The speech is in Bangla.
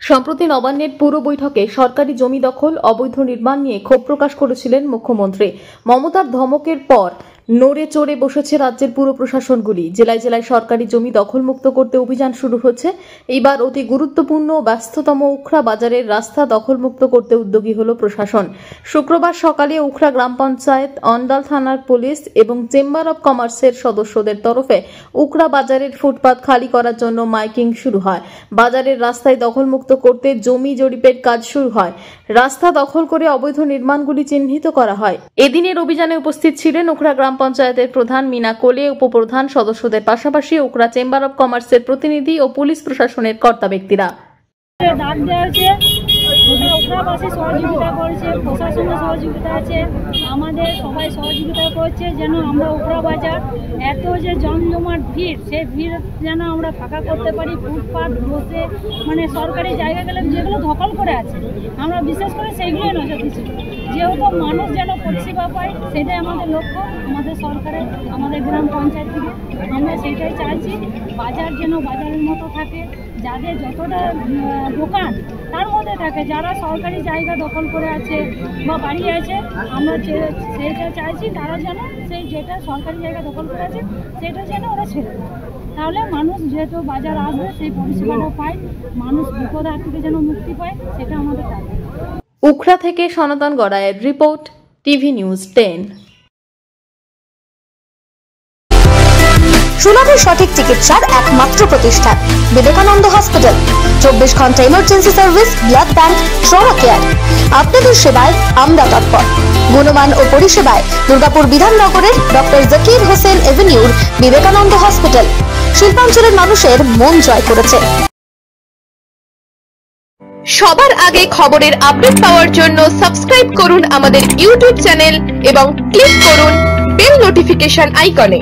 সম্প্রতি নবান্নের পুরো বৈঠকে সরকারি জমি দখল, অবৈধ নির্মাণ নিয়ে ক্ষোভ প্রকাশ করেছিলেন মুখ্যমন্ত্রী। মমতার ধমকের পর নড়ে চড়ে বসেছে রাজ্যের পুর প্রশাসনগুলি। জেলায় জেলায় সরকারি জমি দখলমুক্ত করতে অভিযান শুরু হচ্ছে। এইবার অতি গুরুত্বপূর্ণ ব্যস্ততম উখড়া বাজারের রাস্তা দখলমুক্ত করতে উদ্যোগী হল প্রশাসন। শুক্রবার সকালে উখড়া গ্রাম পঞ্চায়েত, অন্ডাল থানার পুলিশ এবং চেম্বার অব কমার্সের সদস্যদের তরফে উখড়া বাজারের ফুটপাত খালি করার জন্য মাইকিং শুরু হয়। বাজারের রাস্তায় দখলমুক্ত করতে জমি জরিপের কাজ শুরু হয়। রাস্তা দখল করে অবৈধ নির্মাণগুলি চিহ্নিত করা হয়। এদিনের অভিযানে উপস্থিত ছিলেন উখড়া গ্রাম পঞ্চায়েতের প্রধান মিনা কোলে, উপপ্রধান সদস্যদের পাশাপাশি উখড়া চেম্বার অব কমার্সের প্রতিনিধি ও পুলিশ প্রশাসনের কর্তা ব্যক্তিরা। উখড়াবাসী সহযোগিতা করছে, প্রশাসনের সহযোগিতা আছে, আমাদের সবাই সহযোগিতা করছে যেন আমরা উখড়া বাজার এত যে জমজমাট ভিড়, সেই ভিড় যেন আমরা ফাঁকা করতে পারি। ফুটপাত বসে মানে সরকারি জায়গা গেলে যেগুলো দখল করে আছে আমরা বিশেষ করে সেইগুলোই নজর দিচ্ছি, যেহেতু মানুষ যেন পরিষেবা পায় সেটাই আমাদের লক্ষ্য। আমাদের সরকারের, আমাদের গ্রাম পঞ্চায়েত থেকে আমরা সেইটাই চাইছি। বাজার যেন বাজারের মতো থাকে, যাদের যতটা দোকান তার মধ্যে থাকে, যারা সরকারি জায়গা দখল করে আছে বা বাড়ি আছে আমরা সেইটা চাইছি তারা যেন সেই যেটা সরকারি জায়গা দখল করে আছে সেটা যেন ওরা ছেড়ে দেয়। তাহলে মানুষ যেহেতু বাজার আসবে সেই পরিষেবাটা পায়, মানুষ বিপদ থেকে যেন মুক্তি পায়, সেটা আমাদের টার্গেট। উখড়া থেকে সনাতন গড়াইয়ের রিপোর্ট, টিভি নিউজ 10। সুলভ সঠিক চিকিৎসার একমাত্র প্রতিষ্ঠান বিবেকানন্দ হসপিটাল। 24 ঘন্টা emergency service, blood bank, trauma care. আপনাদের সেবায় আমরা তৎপর। গুণমান ও পরিষেবায় দুর্গাপুর বিধাননগরের ডক্টর জাকির হোসেন এভিনিউর বিবেকানন্দ হসপিটাল শিল্পাঞ্চলের মানুষের মন জয় করেছে। সবার আগে খবরের আপডেট পাওয়ার জন্য সাবস্ক্রাইব করুন আমাদের ইউটিউব চ্যানেল এবং ক্লিক করুন বেল নোটিফিকেশন আইকনে।